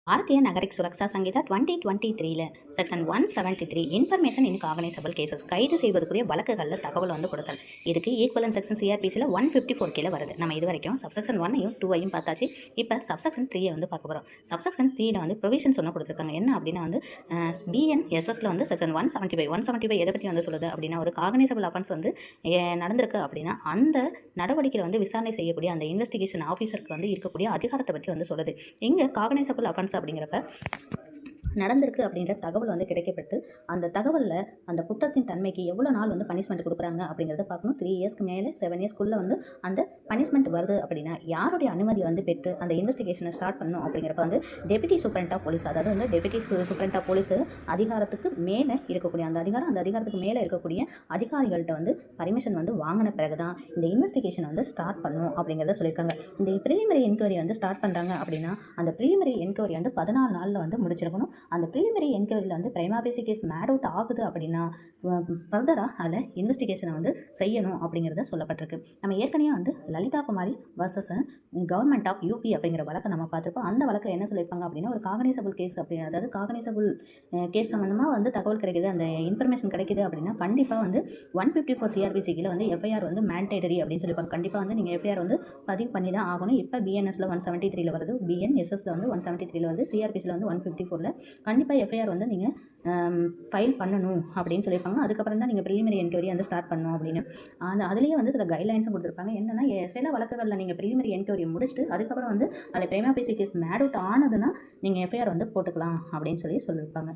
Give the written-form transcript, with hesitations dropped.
भारतीय नागरिक सुरक्षा संहिता 2023 செக்ஷன் 173 இன்ஃபர்மேஷன் இன் காகனைசபிள் கேசஸ் கைது செய்வதற்குரிய வழக்குகளில் தகவல் வந்து கொடுத்தல். இதுக்கு ஈக்குவலன் செக்ஷன் சிஆர்பிசியில் 154 கீழே வருது. நம்ம இது வரைக்கும் சப்செக்ஷன் 1ஐயும் 2ஐயும் பார்த்தாச்சு. இப்போ சப்செக்ஷன் 3 வந்து பார்க்க போகிறோம். சப்செக்ஷன் 3ல வந்து ப்ரொவிஷன்ஸ் ஒன்று கொடுத்துருக்காங்க. என்ன அப்படின்னா வந்து பிஎன்எஸ்எஸ்ல வந்து செக்ஷன் 175 எதை பற்றி வந்து சொல்லுது அப்படின்னா, ஒரு காகனைசபிள் அஃபென்ஸ் வந்து நடந்திருக்கு அப்படின்னா அந்த நடவடிக்கையில் வந்து விசாரணை செய்யக்கூடிய அந்த இன்வெஸ்டிகேஷன் ஆஃபீஸருக்கு வந்து இருக்கக்கூடிய அதிகாரத்தை பற்றி வந்து சொல்லுது. இங்கே காகனைசபிள் அஃபென்ஸ் அப்படிங்கிறப்ப நடந்திருக்கு அப்படின்ற தகவல் வந்து கிடைக்கப்பட்டு அந்த தகவலில் அந்த குற்றத்தின் தன்மைக்கு எவ்வளோ நாள் வந்து பனிஷ்மெண்ட் கொடுக்குறாங்க அப்படிங்கிறத பார்க்கணும். 3 இயர்ஸ்க்கு மேலே 7 இயர்ஸ்க்குள்ளே வந்து அந்த பனிஷ்மெண்ட் வருது அப்படின்னா யாருடைய அனுமதி வந்து பெற்று அந்த இன்வெஸ்டிகேஷனை ஸ்டார்ட் பண்ணணும் அப்படிங்கிறப்ப வந்து டெபுட்டி சூப்பரண்ட் ஆஃப் போலீஸ், அதாவது வந்து டெபுட்டி சூப்பரண்ட் ஆஃப் போலீஸ் அதிகாரத்துக்கு மேலே இருக்கக்கூடிய அந்த அதிகாரத்துக்கு மேலே இருக்கக்கூடிய அதிகாரிகள்கிட்ட வந்து பர்மிஷன் வந்து வாங்கின பிறகு தான் இந்த இன்வெஸ்டிகேஷனை வந்து ஸ்டார்ட் பண்ணணும் அப்படிங்கிறத சொல்லியிருக்காங்க. இந்த ப்ரிலிமினரி என்கொயரி வந்து ஸ்டார்ட் பண்ணுறாங்க அப்படின்னா அந்த ப்ரிலிமினரி என்கொயரி வந்து 14 நாளில் வந்து முடிச்சிருக்கணும். அந்த ப்ரிலிமினரி என்கொயரியில் வந்து பிரைமா பேசி கேஸ் மேட் அவுட் ஆகுது அப்படின்னா ஃபர்தராக அதில் இன்வெஸ்டிகேஷனை வந்து செய்யணும் அப்படிங்கிறத சொல்லப்பட்டிருக்கு. நம்ம ஏற்கனவே வந்து லலிதா குமாரி வர்சஸ் கவர்மெண்ட் ஆஃப் யூபி அப்படிங்கிற வழக்கை நம்ம பார்த்துருப்போம். அந்த வழக்கில் என்ன சொல்லியிருப்பாங்க அப்படின்னா, ஒரு காகனைசபிள் கேஸ் அப்படி, அதாவது காகனைசபிள் கேஸ் சம்மந்தமாக வந்து தகவல் கிடைக்குது, அந்த இன்ஃபர்மேஷன் கிடைக்குது அப்படின்னா கண்டிப்பாக வந்து 154 சிஆர்பிசிக்கில் வந்து எஃப்ஐஆர் வந்து மேண்டேட்டரி அப்படின்னு சொல்லியிருப்பாங்க. கண்டிப்பாக வந்து நீங்கள் எஃப்ஐஆர் வந்து பதிவு பண்ணி தான் ஆகணும். இப்போ பிஎன்எஸ்ல 173 வருது, பிஎன்எஸ்எஸ்ல வந்து 173 வருது, சிஆர்பிசியில் வந்து 154. கண்டிப்பாக எஃப்ஐஆர் வந்து நீங்கள் ஃபைல் பண்ணணும் அப்படின்னு சொல்லியிருப்பாங்க. அதுக்கப்புறம் தான் நீங்கள் ப்ரிலிமினரி என்கொயரி வந்து ஸ்டார்ட் பண்ணணும் அப்படின்னு. அதுலேயே வந்து சில கைட்லைன்ஸும் கொடுத்துருப்பாங்க. என்னென்னா, சில வழக்குகளில் நீங்கள் ப்ரிலிமினரி என்கொயரி முடிச்சுட்டு அதுக்கப்புறம் வந்து அதில் பிரைமா பேசி கேஸ் மேட் அவுட் ஆனதுன்னா நீங்கள் எஃப்ஐஆர் வந்து போட்டுக்கலாம் அப்படின்னு சொல்லியிருப்பாங்க.